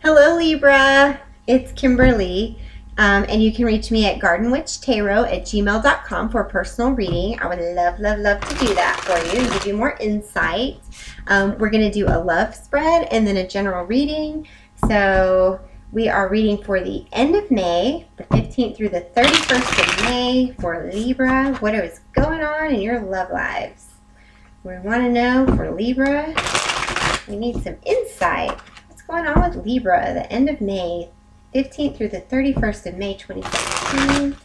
Hello Libra, it's Kimberly, and you can reach me at gardenwitchtarot@gmail.com for a personal reading. I would love to do that for you and give you more insight. We're going to do a love spread and then a general reading. So we are reading for the end of May, the 15th through the 31st of May for Libra. What is going on in your love lives? We want to know for Libra, we need some insight. What's going on with Libra, the end of May, 15th through the 31st of May 2017?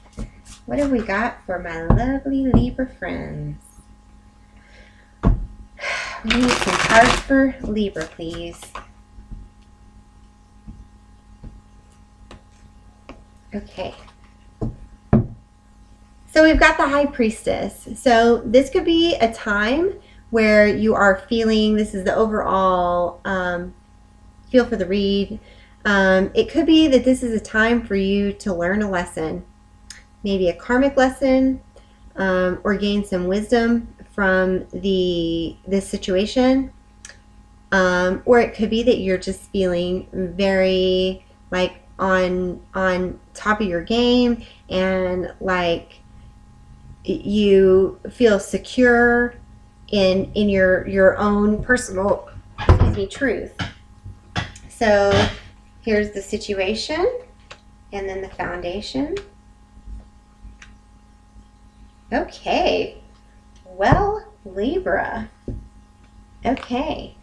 What have we got for my lovely Libra friends? We need some cards for Libra, please. Okay. So we've got the High Priestess. So this could be a time where you are feeling, this is the overall feel for the read. It could be that this is a time for you to learn a lesson, maybe a karmic lesson, or gain some wisdom from this situation. Or it could be that you're just feeling very like on top of your game, and like you feel secure in your own personal, truth. So here's the situation, and then the foundation. Okay, well, Libra. Okay,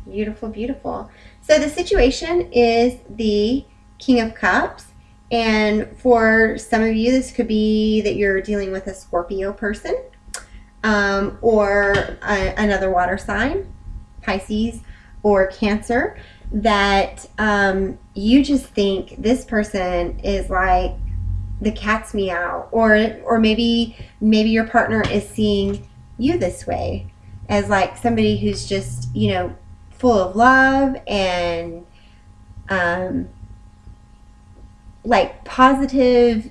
beautiful. So the situation is the King of Cups, and for some of you, this could be that you're dealing with a Scorpio person, or another water sign, Pisces or Cancer, that you just think this person is like the cat's meow, or maybe your partner is seeing you this way as like somebody who's just, you know, full of love and like positive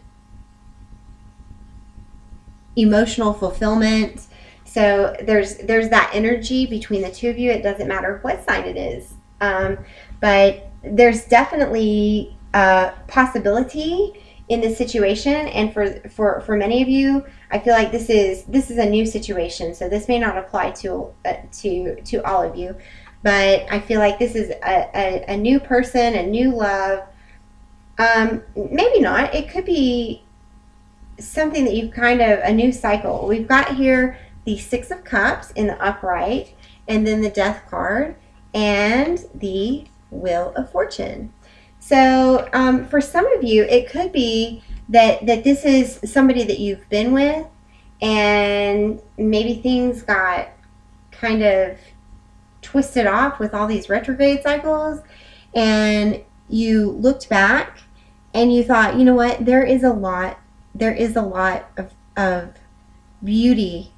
emotional fulfillment. So there's that energy between the two of you. It doesn't matter what sign it is, but there's definitely a possibility in this situation. And for many of you, I feel like this is a new situation. So this may not apply to all of you, but I feel like this is a new person, a new love. Maybe not. It could be something that you've kind of, a new cycle. We've got here the Six of Cups in the upright, and then the Death card, and the Wheel of Fortune. So for some of you, it could be that this is somebody that you've been with, and maybe things got kind of twisted off with all these retrograde cycles, and you looked back and you thought, you know what, there is a lot of beauty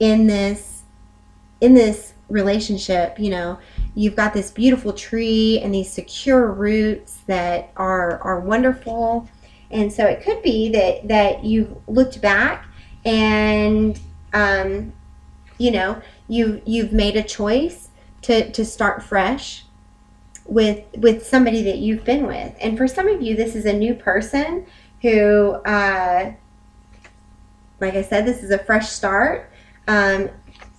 in this relationship. You know, you've got this beautiful tree and these secure roots that are wonderful. And so it could be that you've looked back and you know, you've made a choice to start fresh with somebody that you've been with. And for some of you, this is a new person who, like I said, this is a fresh start.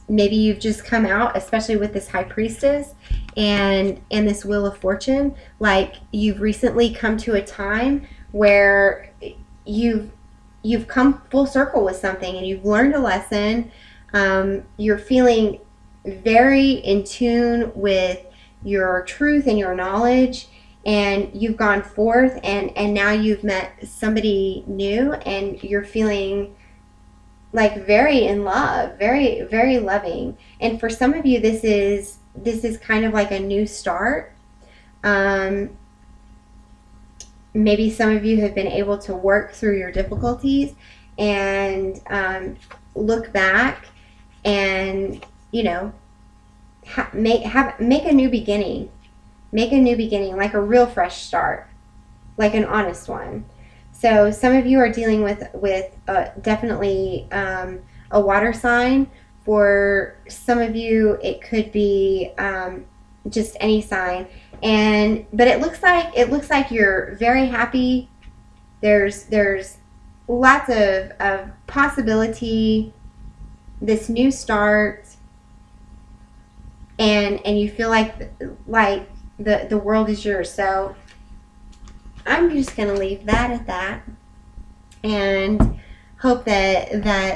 Maybe you've just come out, especially with this High Priestess and this Wheel of Fortune, like you've recently come to a time where you've come full circle with something, and you've learned a lesson. You're feeling very in tune with your truth and your knowledge, and you've gone forth, and now you've met somebody new, and you're feeling like very in love, very loving. And for some of you, this is kind of like a new start. Maybe some of you have been able to work through your difficulties and look back and, you know, make a new beginning. Make a new beginning, like a real fresh start, like an honest one. So some of you are dealing with definitely a water sign. For some of you, it could be just any sign. but it looks like you're very happy. There's lots of possibility, this new start, and you feel like the world is yours. So I'm just going to leave that at that, and hope that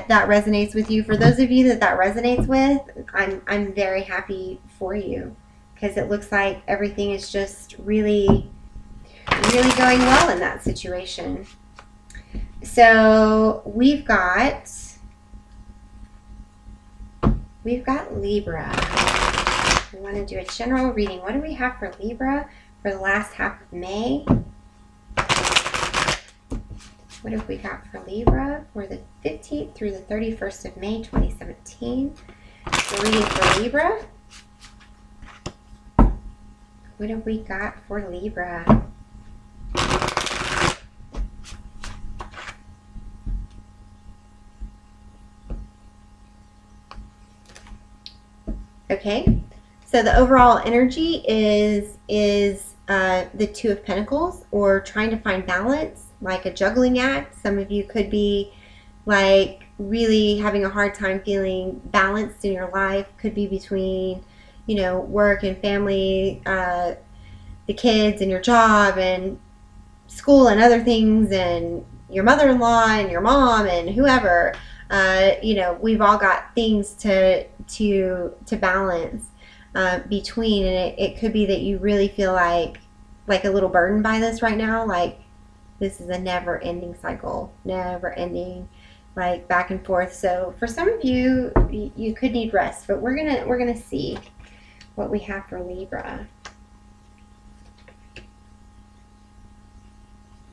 resonates with you. For those of you that resonates with, I'm very happy for you, because it looks like everything is just really going well in that situation. So we've got Libra. We want to do a general reading. What do we have for Libra for the last half of May? What have we got for Libra for the 15th through the 31st of May, 2017? We're reading for Libra. What have we got for Libra? Okay, so the overall energy is the Two of Pentacles, or trying to find balance, like a juggling act. Some of you could be like really having a hard time feeling balanced in your life. Could be between, you know, work and family, the kids and your job and school and other things, and your mother-in-law and your mom and whoever. You know, we've all got things to balance between, and it could be that you really feel like a little burdened by this right now. Like, this is a never-ending cycle, never-ending, like back and forth. So for some of you, you could need rest, but we're gonna see what we have for Libra.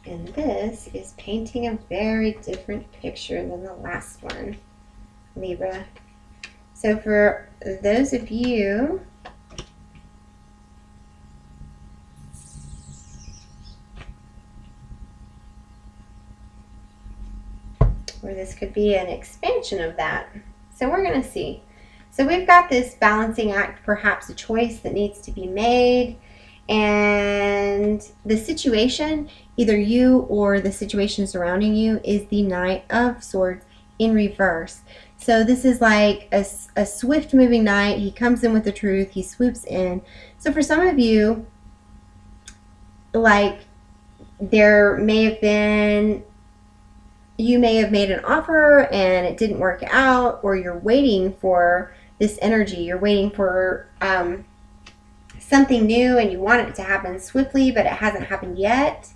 And this is painting a very different picture than the last one, Libra. So for those of you where this could be an expansion of that. So we're going to see. So we've got this balancing act, perhaps a choice that needs to be made. And the situation, either you or the situation surrounding you, is the Knight of Swords in reverse. So this is like a swift moving knight. He comes in with the truth. He swoops in. So for some of you, like, there may have been, you may have made an offer and it didn't work out, or you're waiting for this energy. You're waiting for something new, and you want it to happen swiftly, but it hasn't happened yet.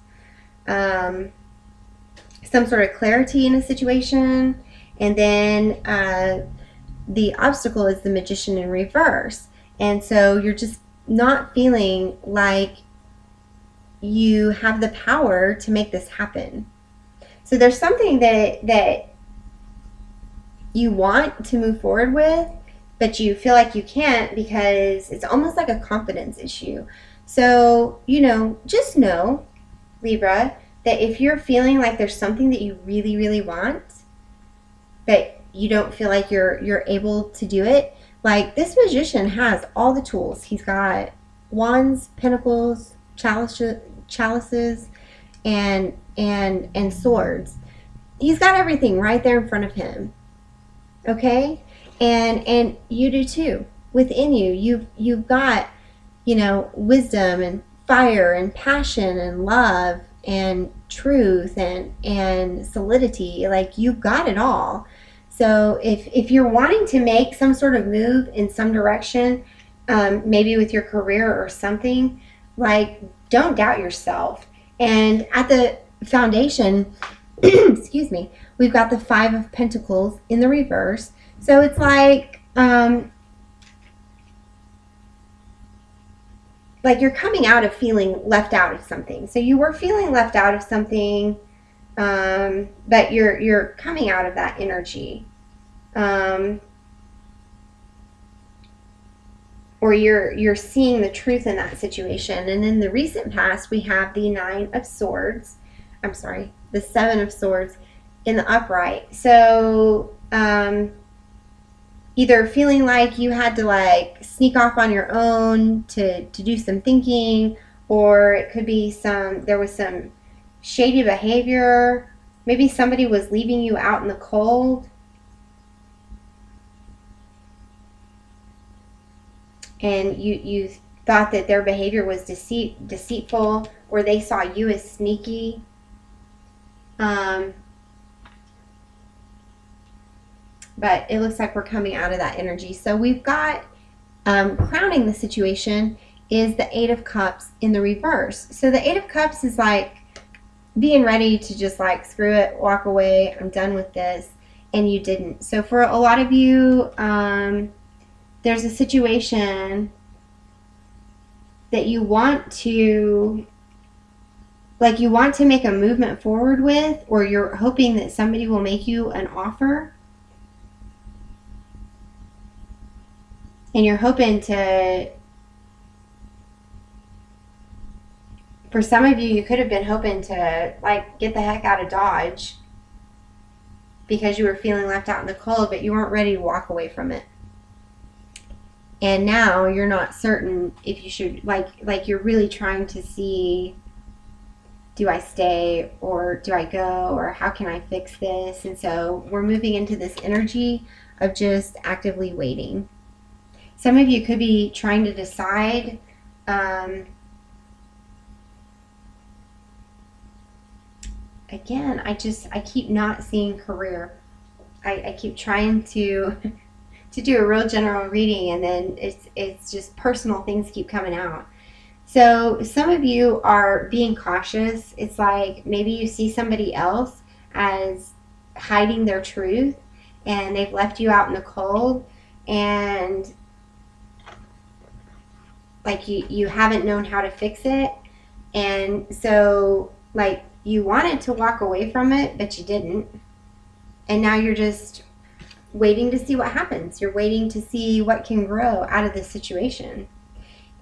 Some sort of clarity in a situation. And then the obstacle is the Magician in reverse. And so you're just not feeling like you have the power to make this happen. So there's something that you want to move forward with, but you feel like you can't, because it's almost like a confidence issue. So, you know, just know, Libra, that if you're feeling like there's something that you really, really want, but you don't feel like you're able to do it, like, this Magician has all the tools. He's got wands, pentacles, chalices, and swords. He's got everything right there in front of him. Okay? And you do too. Within you, you've got, you know, wisdom and fire and passion and love and truth and solidity. Like, you've got it all. So if you're wanting to make some sort of move in some direction, maybe with your career or something, like, don't doubt yourself. And at the foundation, excuse me, we've got the Five of Pentacles in the reverse. So it's like you're coming out of feeling left out of something. So you were feeling left out of something, but you're coming out of that energy. Or you're seeing the truth in that situation. And in the recent past, we have the Nine of Swords. I'm sorry, the Seven of Swords in the upright. So either feeling like you had to like sneak off on your own to do some thinking, or it could be there was some shady behavior. Maybe somebody was leaving you out in the cold, and you thought that their behavior was deceitful, or they saw you as sneaky. But it looks like we're coming out of that energy. So we've got crowning the situation is the Eight of Cups in the reverse. So the Eight of Cups is like being ready to just like, screw it, walk away, I'm done with this, and you didn't. So for a lot of you, there's a situation that you want to, like, you want to make a movement forward with, or you're hoping that somebody will make you an offer, and you're hoping to, for some of you, you could have been hoping to like get the heck out of Dodge because you were feeling left out in the cold, but you weren't ready to walk away from it. And now you're not certain if you should, like you're really trying to see, do I stay or do I go, or how can I fix this? And so we're moving into this energy of just actively waiting. Some of you could be trying to decide, again, I keep not seeing career. I keep trying to do a real general reading, and then it's just personal things keep coming out. So some of you are being cautious. It's like maybe you see somebody else as hiding their truth, and they've left you out in the cold, and like you haven't known how to fix it. And so like you wanted to walk away from it, but you didn't. And now you're just waiting to see what happens. You're waiting to see what can grow out of this situation.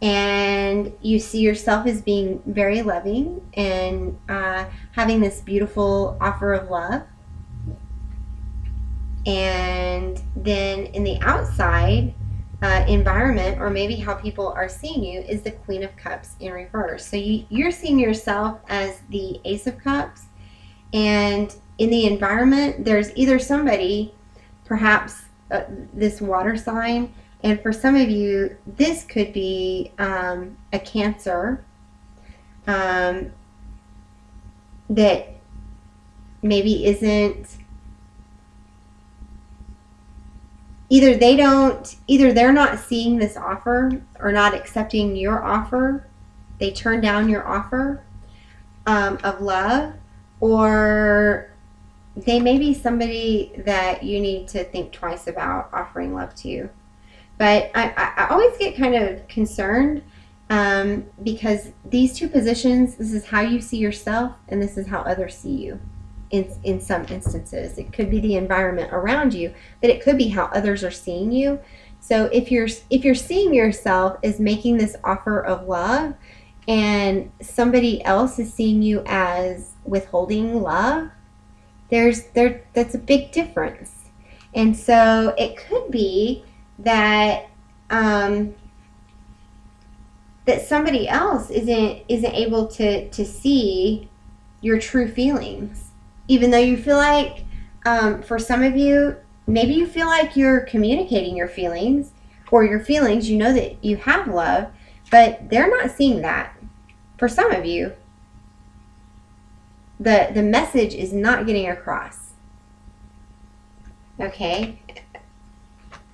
And you see yourself as being very loving and having this beautiful offer of love. And then in the outside environment, or maybe how people are seeing you, is the Queen of Cups in reverse. So you're seeing yourself as the Ace of Cups, and in the environment there's either somebody, perhaps this water sign, and for some of you this could be a Cancer that maybe isn't, either they're not seeing this offer or not accepting your offer. They turn down your offer of love, or they may be somebody that you need to think twice about offering love to. But I always get kind of concerned because these two positions, this is how you see yourself and this is how others see you. In some instances, it could be the environment around you, but it could be how others are seeing you. So if you're seeing yourself as making this offer of love, and somebody else is seeing you as withholding love, that's a big difference. And so it could be that that somebody else isn't able to see your true feelings. Even though you feel like, for some of you, maybe you feel like you're communicating your feelings, or your feelings, you know that you have love, but they're not seeing that. For some of you, the message is not getting across. Okay?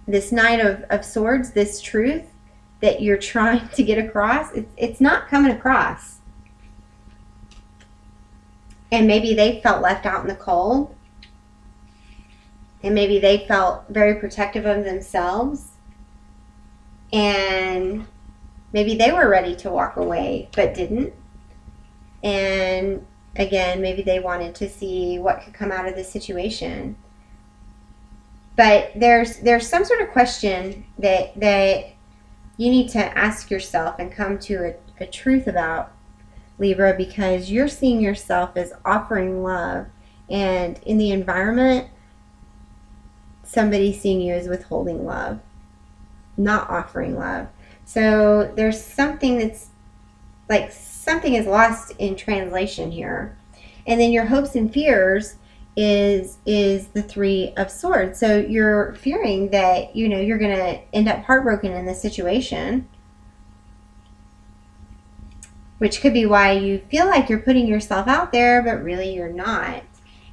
This Knight of Swords, this truth that you're trying to get across, it's not coming across. And maybe they felt left out in the cold. And maybe they felt very protective of themselves. And maybe they were ready to walk away, but didn't. And again, maybe they wanted to see what could come out of the situation. But there's some sort of question that you need to ask yourself and come to a truth about, Libra, because you're seeing yourself as offering love, and in the environment somebody seeing you as withholding love, not offering love. So there's something that's like something is lost in translation here. And then your hopes and fears is the Three of Swords. So you're fearing that, you know, you're going to end up heartbroken in this situation, which could be why you feel like you're putting yourself out there, but really you're not.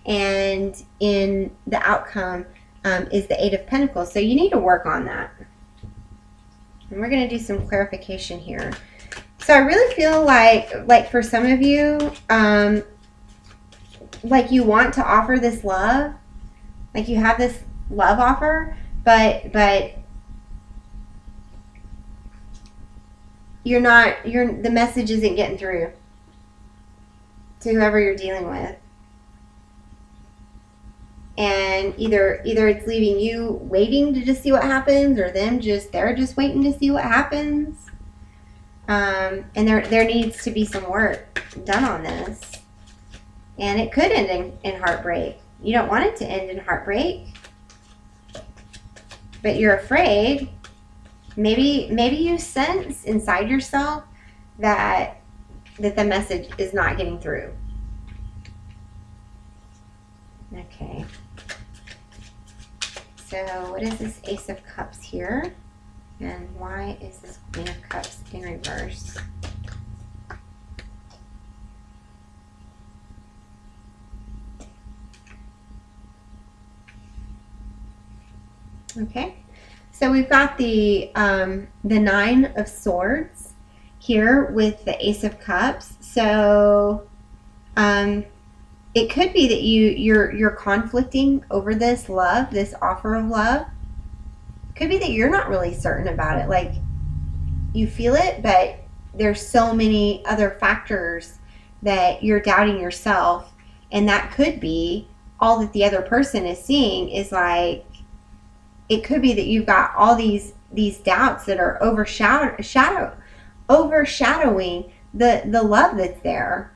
And in the outcome is the Eight of Pentacles. So you need to work on that. And we're going to do some clarification here. So I really feel like for some of you, like you want to offer this love, like you have this love offer, but the message isn't getting through to whoever you're dealing with. And either it's leaving you waiting to just see what happens, or they're just waiting to see what happens. And there needs to be some work done on this. And it could end in heartbreak. You don't want it to end in heartbreak, but you're afraid. Maybe you sense inside yourself that the message is not getting through. Okay. So what is this Ace of Cups here? And why is this Queen of Cups in reverse? Okay, so we've got the Nine of Swords here with the Ace of Cups. So it could be that you're conflicting over this love, this offer of love. It could be that you're not really certain about it. Like you feel it, but there's so many other factors that you're doubting yourself, and that could be all that the other person is seeing is like. It could be that you've got all these doubts that are overshadowing the love that's there.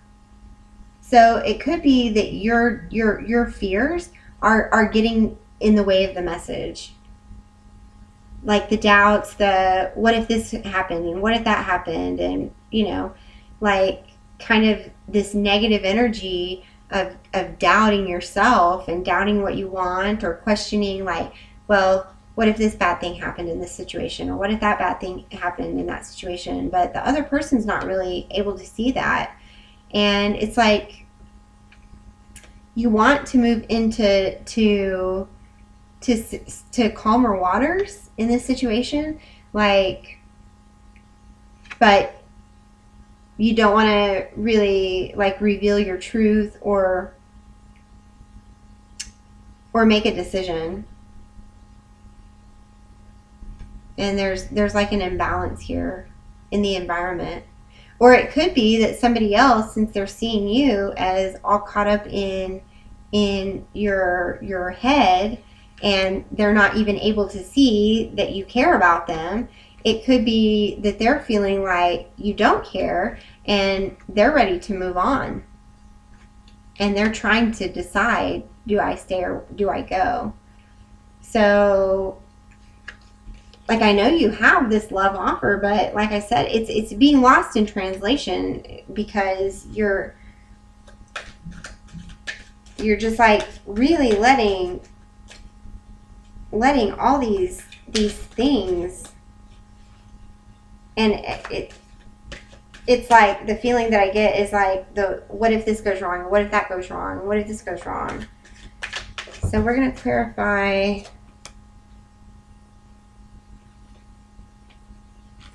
So it could be that your fears are getting in the way of the message. Like the doubts, the what if this happened and what if that happened, and you know, like kind of this negative energy of doubting yourself and doubting what you want, or questioning like, well, what if this bad thing happened in this situation? Or what if that bad thing happened in that situation? But the other person's not really able to see that. And it's like you want to move into to calmer waters in this situation. Like, but you don't want to really like reveal your truth or make a decision. And there's like an imbalance here in the environment. Or it could be that somebody else, since they're seeing you as all caught up in your head, and they're not even able to see that you care about them, it could be that they're feeling like you don't care and they're ready to move on. And they're trying to decide, do I stay or do I go? So like I know you have this love offer, but like I said, it's being lost in translation because you're just like really letting all these things, and it's like the feeling that I get is like what if this goes wrong, what if that goes wrong, what if this goes wrong. So we're going to clarify.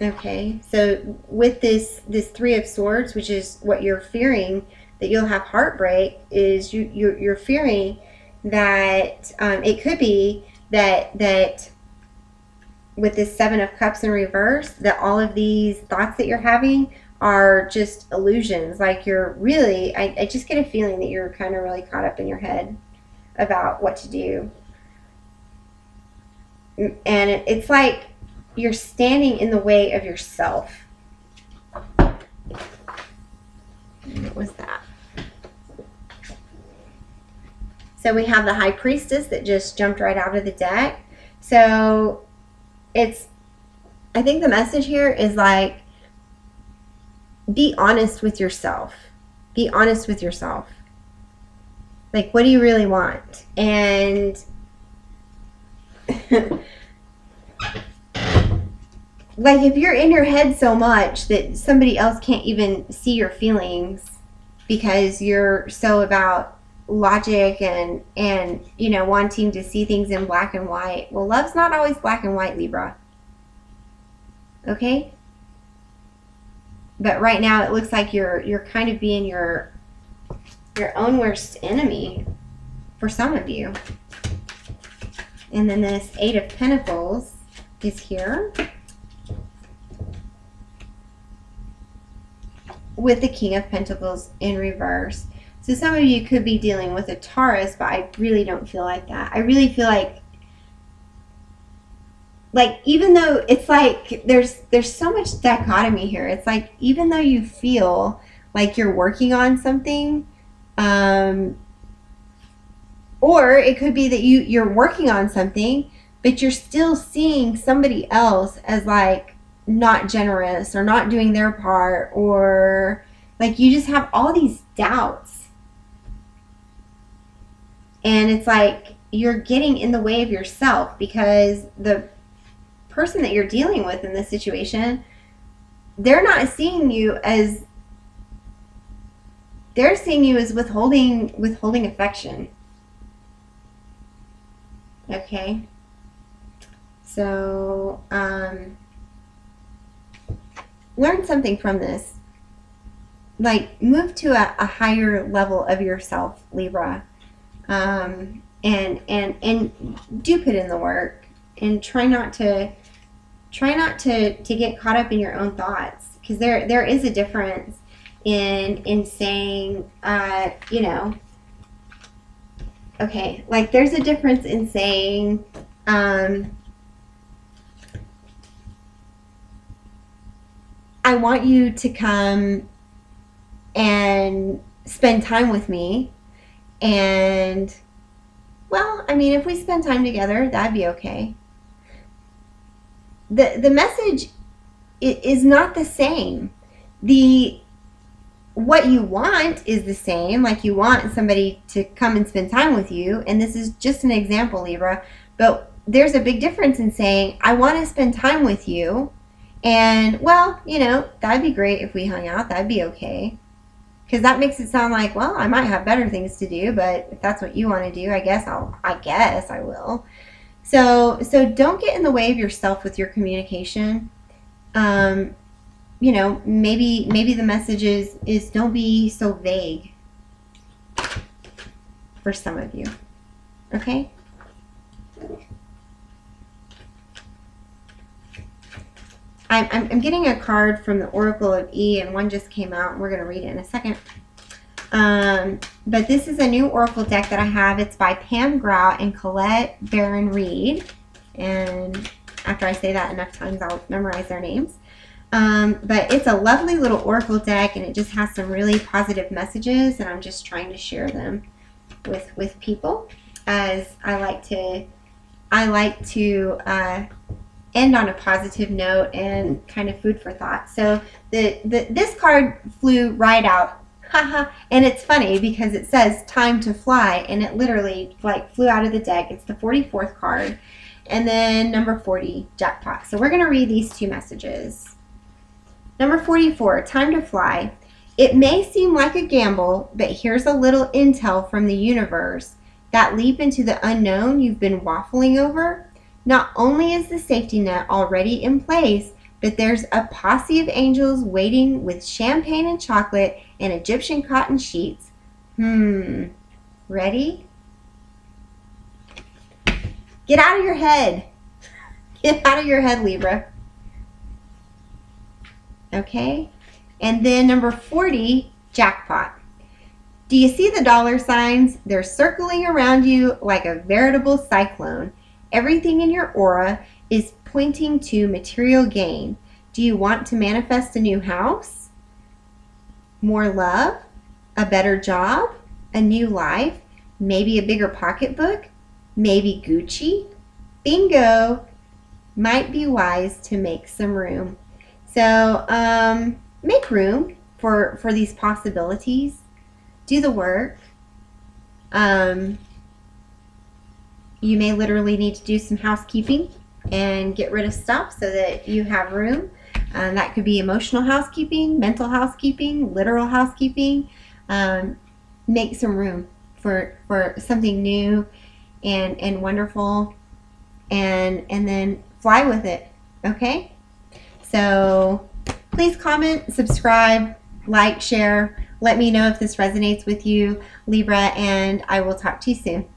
Okay, so with this Three of Swords, which is what you're fearing, that you'll have heartbreak, is you're fearing that it could be that with this Seven of Cups in reverse, that all of these thoughts that you're having are just illusions. Like you're really, I just get a feeling that you're kind of really caught up in your head about what to do. And it's like you're standing in the way of yourself. What was that? So we have the High Priestess that just jumped right out of the deck. So I think the message here is like, be honest with yourself. Be honest with yourself. Like, what do you really want? And like, if you're in your head so much that somebody else can't even see your feelings because you're so about logic and you know, wanting to see things in black and white. Well, love's not always black and white, Libra. Okay? But right now it looks like you're kind of being your own worst enemy for some of you. And then this Eight of Pentacles is here with the King of Pentacles in reverse. So some of you could be dealing with a Taurus, but I really don't feel like that. I really feel like even though it's like there's so much dichotomy here. It's like even though you feel like you're working on something, or it could be that you're working on something, but you're still seeing somebody else as like not generous or not doing their part, or like you just have all these doubts. And it's like you're getting in the way of yourself because the person that you're dealing with in this situation, they're not seeing you as, they're seeing you as withholding affection. Okay. So, learn something from this. Like, move to a higher level of yourself, Libra. And do put in the work, and try not to get caught up in your own thoughts, because there is a difference in saying, you know, okay, like there's a difference in saying, I want you to come and spend time with me. And, well, I mean, if we spend time together, that'd be okay. The message is not the same. What you want is the same. Like, you want somebody to come and spend time with you. And this is just an example, Libra. But there's a big difference in saying, I want to spend time with you. And, well, you know, that'd be great if we hung out. That'd be okay. Because that makes it sound like, well, I might have better things to do, but if that's what you want to do, I guess I will. So don't get in the way of yourself with your communication. You know, maybe the message is don't be so vague for some of you. Okay? I'm getting a card from the Oracle of E, and one just came out, and we're going to read it in a second. But this is a new Oracle deck that I have. It's by Pam Grout and Colette Barron Reed. And after I say that enough times, I'll memorize their names. But it's a lovely little Oracle deck, and it just has some really positive messages, and I'm just trying to share them with people, as I like to end on a positive note and kind of food for thought. So this card flew right out, haha, and it's funny because it says time to fly, and it literally like flew out of the deck. It's the 44th card, and then number 40, jackpot. So we're going to read these two messages. Number 44, time to fly. It may seem like a gamble, but here's a little intel from the universe. That leap into the unknown you've been waffling over. Not only is the safety net already in place, but there's a posse of angels waiting with champagne and chocolate and Egyptian cotton sheets. Ready? Get out of your head. Get out of your head, Libra. Okay? And then number 40, jackpot. Do you see the dollar signs? They're circling around you like a veritable cyclone. Everything in your aura is pointing to material gain. Do you want to manifest a new house? More love? A better job? A new life? maybe a bigger pocketbook, maybe Gucci. Bingo! Might be wise to make some room. So make room for these possibilities. Do the work. You may literally need to do some housekeeping and get rid of stuff so that you have room. That could be emotional housekeeping, mental housekeeping, literal housekeeping. Make some room for something new and wonderful, and then fly with it. Okay? So please comment, subscribe, like, share. Let me know if this resonates with you, Libra, and I will talk to you soon.